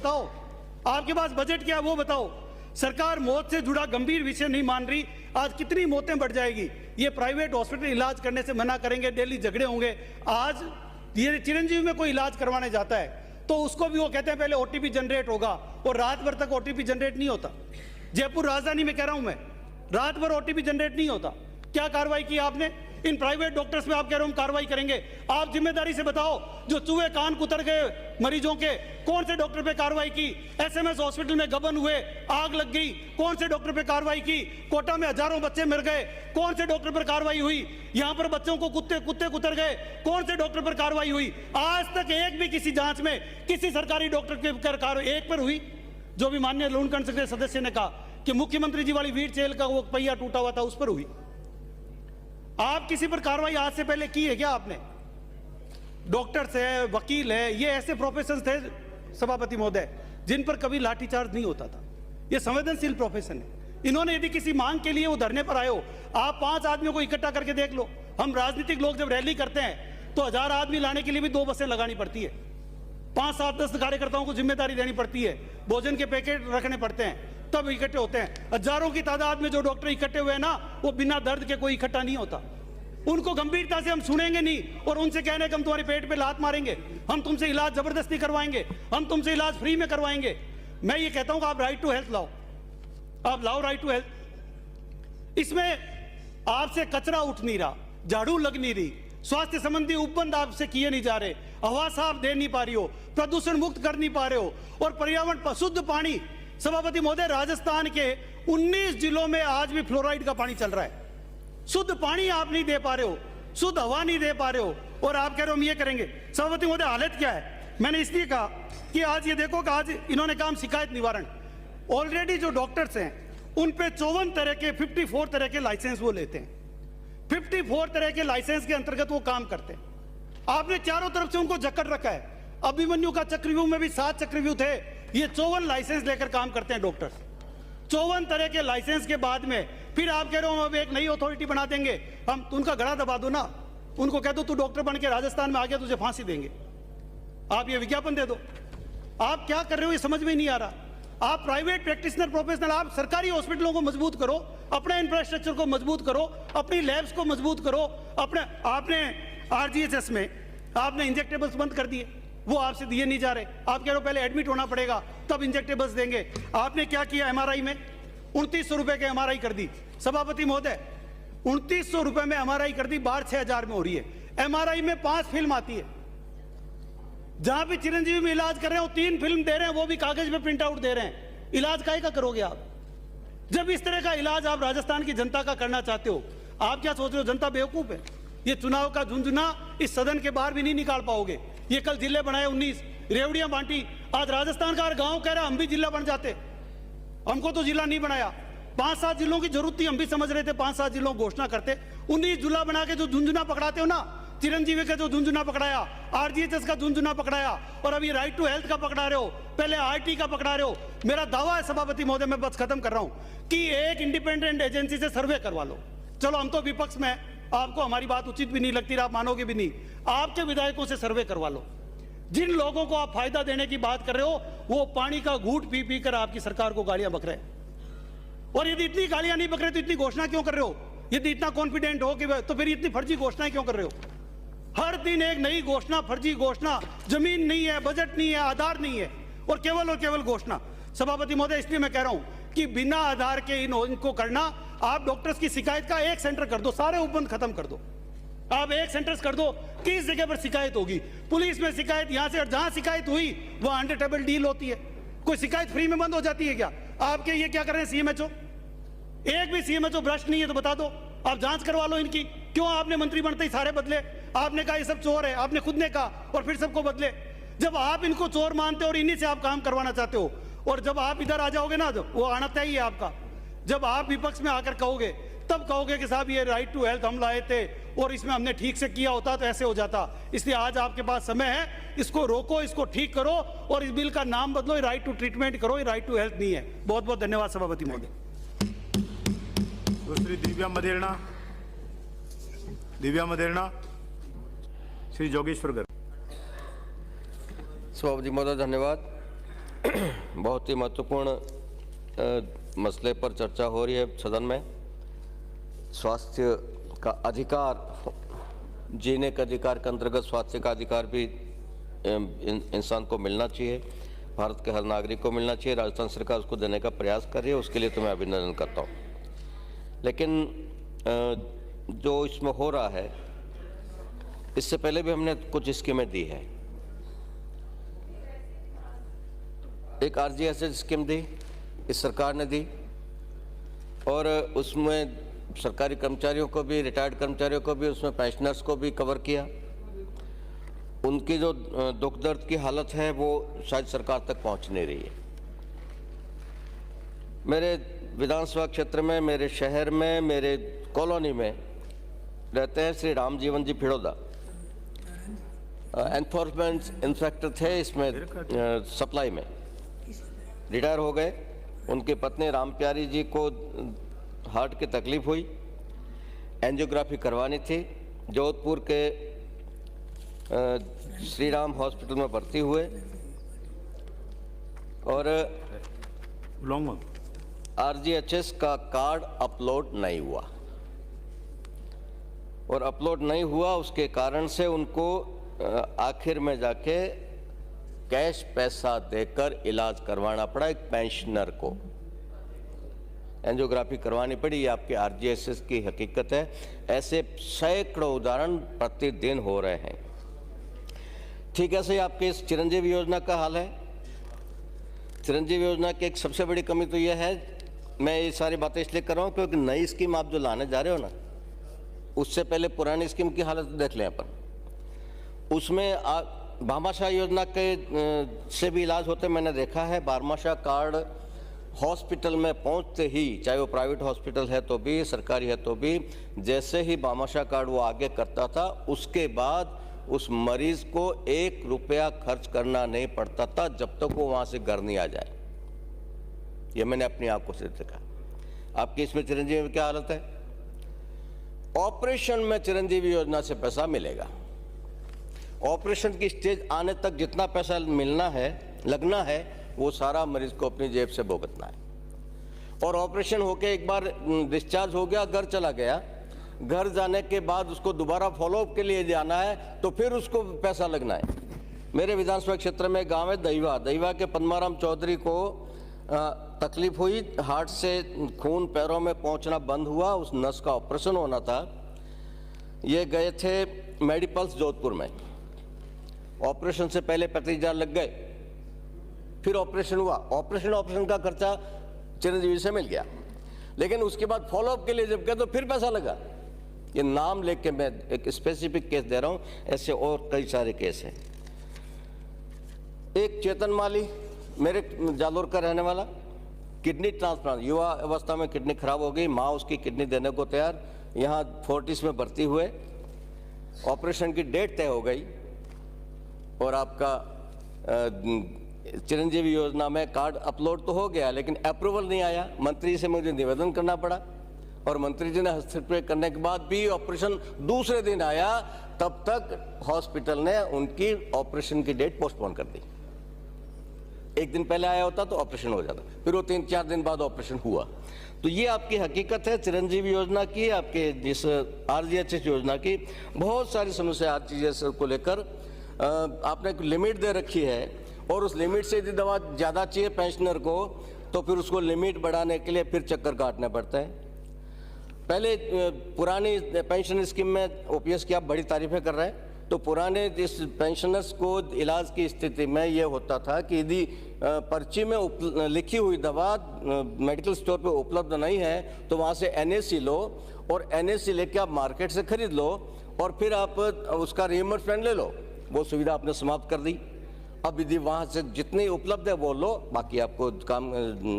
बताओ, आपके पास बजट क्या है वो बताओ। सरकार मौत से जुड़ा गंभीर विषय नहीं मान रही। आज कितनी मौतें बढ़ जाएगी। ये प्राइवेट हॉस्पिटल इलाज करने से मना करेंगे, डेली झगड़े होंगे। आज ये चिरंजीवी में कोई इलाज करवाने जाता है तो उसको भी वो कहते हैं पहले ओटीपी जनरेट होगा, और रात भर तक ओटीपी जनरेट नहीं होता। जयपुर राजधानी में कह रहा हूं मैं, रात भर ओटीपी जनरेट नहीं होता। क्या कार्रवाई की आपने? इन प्राइवेट डॉक्टर्स पे आप कह रहे हो हम कार्रवाई करेंगे। आप जिम्मेदारी से बताओ, जो चूहे कान कुतर गए मरीजों के, कौन से डॉक्टर पे कार्रवाई की? एसएमएस हॉस्पिटल में गबन हुए, आग लग गई, कौन से डॉक्टर पे कार्रवाई की? कोटा में हजारों बच्चे मर गए, कौन से डॉक्टर पर कार्रवाई हुई? यहां पर बच्चों को कुत्ते कुतर गए, कौन से डॉक्टर पर कार्रवाई हुई? आज तक एक भी किसी जांच में किसी सरकारी डॉक्टर के कार्रवाई एक पर हुई? जो भी माननीय लूणकंड के सदस्य ने कहा कि मुख्यमंत्री जी वाली वीर चेल का वो पहिया टूटा हुआ था, उस पर हुई। आप किसी पर कार्रवाई आज से पहले की है क्या आपने? डॉक्टर्स है, वकील है, ये ऐसे प्रोफेशन थे सभापति महोदय जिन पर कभी लाठीचार्ज नहीं होता था। ये संवेदनशील प्रोफेशन है। इन्होंने यदि किसी मांग के लिए वो धरने पर आए हो, आप 5 आदमियों को इकट्ठा करके देख लो। हम राजनीतिक लोग जब रैली करते हैं तो 1000 आदमी लाने के लिए भी 2 बसें लगानी पड़ती है, 5, 7, 10 कार्यकर्ताओं को जिम्मेदारी देनी पड़ती है, भोजन के पैकेट रखने पड़ते हैं, तब इकट्ठे होते हैं। हजारों की तादाद में जो डॉक्टर इकट्ठे हुए हैं ना, वो बिना दर्द के कोई इकट्ठा नहीं होता। उनको गंभीरता से हम सुनेंगे नहीं और उनसे कहने कि हम तुम्हारे पेट पे लात मारेंगे, हम तुमसे इलाज जबरदस्ती करवाएंगे, हम तुमसे इलाज फ्री में करवाएंगे। मैं ये कहता हूं कि आप राइट टू हेल्थ लाओ, आप लाओ राइट टू हेल्थ। इसमें आपसे कचरा उठ नहीं रहा, झाड़ू लग नहीं रही, स्वास्थ्य संबंधी उपबंध आपसे किए नहीं जा रहे, हवा साफ दे नहीं पा रही हो, प्रदूषण मुक्त कर नहीं पा रहे हो, और पर्यावरण शुद्ध पानी। सभापति महोदय, राजस्थान के 19 जिलों में आज भी फ्लोराइड का पानी चल रहा है। शुद्ध पानी आप नहीं दे पा रहे हो, शुद्ध हवा नहीं दे पा रहे हो, और आप कह रहे हो हम ये करेंगे। सभापति महोदय, हालत क्या है? मैंने इसलिए कहा कि आज ये देखो कि आज इन्होंने काम शिकायत निवारण, ऑलरेडी जो डॉक्टर्स हैं उन पे 54 तरह के 54 तरह के लाइसेंस वो लेते हैं। 54 तरह के लाइसेंस के अंतर्गत वो काम करते हैं। आपने चारों तरफ से उनको जकड़ रखा है। अभिमन्यु का चक्रव्यूह में भी 7 चक्रव्यूह थे, ये 54 लाइसेंस लेकर काम करते हैं डॉक्टर्स। 54 तरह के लाइसेंस के बाद में फिर आप कह रहे हो अब एक नई अथॉरिटी बना देंगे, हम उनका गला दबा दो ना, उनको कह दो तू डॉक्टर बन के राजस्थान में आ गया, तुझे फांसी देंगे। आप ये विज्ञापन दे दो। आप क्या कर रहे हो ये समझ में नहीं आ रहा। आप प्राइवेट प्रैक्टिशनर प्रोफेशनल, आप सरकारी हॉस्पिटलों को मजबूत करो, अपने इंफ्रास्ट्रक्चर को मजबूत करो, अपनी लैब्स को मजबूत करो। आपने आरजीएचएस में आपने इंजेक्टेबल्स बंद कर दिए, वो आपसे दिए नहीं जा रहे। आप कह रहे हो पहले एडमिट होना पड़ेगा तब इंजेक्टेबल्स देंगे। आपने क्या किया? एमआरआई में 2900 रुपए के एमआरआई कर दी। सभापति महोदय, 2900 रुपए में एमआरआई कर दी, बाहर 6000 में हो रही है। एमआरआई में 5 फिल्म आती है। जहां भी चिरंजीवी में इलाज कर रहे हो 3 फिल्म दे रहे हैं, वो भी कागज में प्रिंट आउट दे रहे हैं। इलाज काहे का करोगे आप? जब इस तरह का इलाज आप राजस्थान की जनता का करना चाहते हो, आप क्या सोच रहे हो जनता बेवकूफ है? ये चुनाव का झुंझुना इस सदन के बाहर भी नहीं निकाल पाओगे। ये कल जिले बनाए 19, रेवड़ियां बांटी, आज राजस्थान का हर गांव कह रहा हम भी जिला बन जाते, हमको तो जिला नहीं बनाया। 5-7 जिलों की जरूरत थी, हम भी समझ रहे थे 5-7 जिलों की घोषणा करते। 19 जिला बना के जो झुंझुना पकड़ाते हो ना, चिरंजीवी का जो झुंझुना पकड़ाया, आरजीएचएस का झुंझुना पकड़ाया, और अभी राइट टू हेल्थ का पकड़ा रहे हो, पहले आरटी का पकड़ा रहे हो। मेरा दावा है सभापति महोदय, मैं बस खत्म कर रहा हूं, कि एक इंडिपेंडेंट एजेंसी से सर्वे करवा लो। चलो हम तो विपक्ष में, आपको हमारी बात उचित भी नहीं लगती, आप मानोगे भी नहीं, आपके विधायकों से सर्वे करवा लो। जिन लोगों को आप फायदा देने की बात कर रहे हो, वो पानी का घूंट पी पी कर आपकी सरकार को गालियां बक रहे हैं। और यदि इतनी गालियां नहीं बक रहे तो इतनी घोषणा क्यों कर रहे हो? यदि इतना कॉन्फिडेंट हो कि तो फिर इतनी फर्जी घोषणाएं क्यों कर रहे हो? हर दिन एक नई घोषणा, फर्जी घोषणा, जमीन नहीं है, बजट नहीं है, आधार नहीं है, और केवल घोषणा। सभापति महोदय, इसलिए मैं कह रहा हूं कि बिना आधार के इनको करना, आप डॉक्टर्स की शिकायत का एक सेंटर कर दो, सारे उपबंध खत्म कर दो। आप एक सेंटर्स कर दो, किस जगह पर शिकायत होगी, पुलिस में शिकायत, यहां से जहां शिकायत हुई वहां अंडर टेबल डील होती है। कोई शिकायत फ्री में बंद हो जाती है क्या? आपके ये क्या कर रहे हैं सीएमएचओ? एक भी सीएमएचओ भ्रष्ट नहीं है तो बता दो, आप जांच करवा लो इनकी। क्यों आपने मंत्री बनते ही सारे बदले? आपने कहा ये सब चोर है, आपने खुद ने कहा, और फिर सबको बदले। जब आप इनको चोर मानते हो और इन्हीं से आप काम करवाना चाहते हो, और जब आप इधर आ जाओगे ना, जब वो आना तय ही है आपका, जब आप विपक्ष में आकर कहोगे, तब कहोगे कि साहब ये राइट टू हेल्थ हम लाए थे और इसमें हमने ठीक से किया होता तो ऐसे हो जाता। इसलिए आज आपके पास समय है, इसको रोको, इसको ठीक करो, और इस बिल का नाम बदलो, ये राइट टू ट्रीटमेंट करो, ये राइट टू हेल्थ नहीं है। बहुत बहुत धन्यवाद सभापति महोदय। दूसरी दिव्या मदेरणा, श्री जोगेश्वर गर्ग। सभापति महोदय धन्यवाद। बहुत ही महत्वपूर्ण मसले पर चर्चा हो रही है सदन में। स्वास्थ्य का अधिकार, जीने के अधिकार के अंतर्गत स्वास्थ्य का अधिकार भी इंसान को मिलना चाहिए, भारत के हर नागरिक को मिलना चाहिए। राजस्थान सरकार उसको देने का प्रयास कर रही है, उसके लिए तो मैं अभिनंदन करता हूँ। लेकिन जो इसमें हो रहा है, इससे पहले भी हमने कुछ स्कीमें दी है। एक RGSS स्कीम दी, इस सरकार ने दी, और उसमें सरकारी कर्मचारियों को भी, रिटायर्ड कर्मचारियों को भी, उसमें पेंशनर्स को भी कवर किया। उनकी जो दुख दर्द की हालत है वो शायद सरकार तक पहुंच नहीं रही है। मेरे विधानसभा क्षेत्र में, मेरे शहर में, मेरे कॉलोनी में रहते हैं श्री राम जीवन जी फिड़ोदा, एनफोर्समेंट इंस्पेक्टर थे इसमें सप्लाई में, रिटायर हो गए। उनकी पत्नी राम प्यारी जी को हार्ट की तकलीफ हुई, एंजियोग्राफी करवानी थी। जोधपुर के श्री राम हॉस्पिटल में भर्ती हुए और RGHS का कार्ड अपलोड नहीं हुआ, और अपलोड नहीं हुआ उसके कारण से उनको आखिर में जाके कैश पैसा देकर इलाज करवाना पड़ा। एक पेंशनर को एंजियोग्राफी करवानी पड़ी। ये आपके RGSS की हकीकत है। ऐसे सैकड़ों उदाहरण प्रतिदिन हो रहे हैं। ठीक है, सही आपके इस चिरंजीवी योजना का हाल है। चिरंजीवी योजना की एक सबसे बड़ी कमी तो यह है, मैं ये सारी बातें इसलिए कर रहा हूँ क्योंकि नई स्कीम आप जो लाने जा रहे हो ना, उससे पहले पुरानी स्कीम की हालत देख लें अपन। उसमें भामाशाह योजना के से भी इलाज होते मैंने देखा है। भामाशाह कार्ड हॉस्पिटल में पहुंचते ही, चाहे वो प्राइवेट हॉस्पिटल है तो भी, सरकारी है तो भी, जैसे ही भामाशाह कार्ड वो आगे करता था, उसके बाद उस मरीज को 1 रुपया खर्च करना नहीं पड़ता था जब तक वो वहां से घर नहीं आ जाए। ये मैंने अपनी आंखों से देखा। आपकी इसमें चिरंजीवी में क्या हालत है? ऑपरेशन में चिरंजीवी योजना से पैसा मिलेगा। ऑपरेशन की स्टेज आने तक जितना पैसा मिलना है, लगना है, वो सारा मरीज को अपनी जेब से भुगतना है। और ऑपरेशन होके एक बार डिस्चार्ज हो गया, घर चला गया, घर जाने के बाद उसको दोबारा फॉलोअप के लिए जाना है तो फिर उसको पैसा लगना है। मेरे विधानसभा क्षेत्र में गांव है दहीवा के पद्माराम चौधरी को तकलीफ हुई, हार्ट से खून पैरों में पहुंचना बंद हुआ, उस नस का ऑपरेशन होना था। ये गए थे मेडिपल्स जोधपुर में, ऑपरेशन से पहले 35,000 लग गए, फिर ऑपरेशन हुआ। ऑपरेशन का खर्चा चिरंजीवी से मिल गया, लेकिन उसके बाद फॉलोअप के लिए जब गए तो फिर पैसा लगा। ये नाम लेके मैं एक स्पेसिफिक केस दे रहा हूं, ऐसे और कई सारे केस हैं। एक चेतन माली, मेरे जालोर का रहने वाला, किडनी ट्रांसप्लांट, युवा अवस्था में किडनी खराब हो गई, माँ उसकी किडनी देने को तैयार, यहाँ फोर्टिस में भर्ती हुए, ऑपरेशन की डेट तय हो गई और आपका चिरंजीवी योजना में कार्ड अपलोड तो हो गया लेकिन अप्रूवल नहीं आया। मंत्री से मुझे निवेदन करना पड़ा और मंत्री जी ने हस्तक्षेप करने के बाद भी ऑपरेशन दूसरे दिन आया, तब तक हॉस्पिटल ने उनकी ऑपरेशन की डेट पोस्टपोन कर दी। एक दिन पहले आया होता तो ऑपरेशन हो जाता, फिर वो 3-4 दिन बाद ऑपरेशन हुआ। तो ये आपकी हकीकत है चिरंजीवी योजना की, आपके जिस RGHS योजना की। बहुत सारी समस्या RGHS को लेकर आपने एक लिमिट दे रखी है, और उस लिमिट से यदि दवा ज़्यादा चाहिए पेंशनर को तो फिर उसको लिमिट बढ़ाने के लिए फिर चक्कर काटना पड़ता है। पहले पुरानी पेंशन स्कीम में OPS की आप बड़ी तारीफें कर रहे हैं, तो पुराने जिस पेंशनर्स को इलाज की स्थिति में ये होता था कि यदि पर्ची में लिखी हुई दवा मेडिकल स्टोर पे उपलब्ध नहीं है तो वहाँ से NAC लो, और NAC लेके आप मार्केट से खरीद लो और फिर आप उसका रिइंबर्समेंट ले लो। वो सुविधा आपने समाप्त कर दी। अब यदि वहाँ से जितनी उपलब्ध है वो लो, बाकी आपको काम,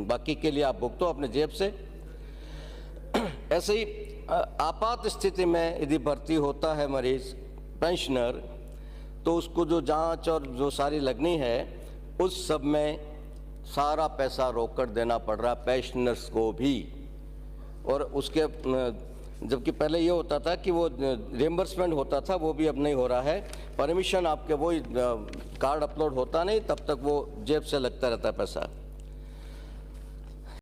बाकी के लिए आप भुगतो अपने जेब से। ऐसे ही आपात स्थिति में यदि भर्ती होता है मरीज पेंशनर, तो उसको जो जांच और जो सारी लगनी है उस सब में सारा पैसा रोककर देना पड़ रहा पेंशनर्स को भी, और उसके जबकि पहले ये होता था कि वो रिएम्बर्समेंट होता था, वो भी अब नहीं हो रहा है। परमिशन आपके वो कार्ड अपलोड होता नहीं तब तक वो जेब से लगता रहता है पैसा।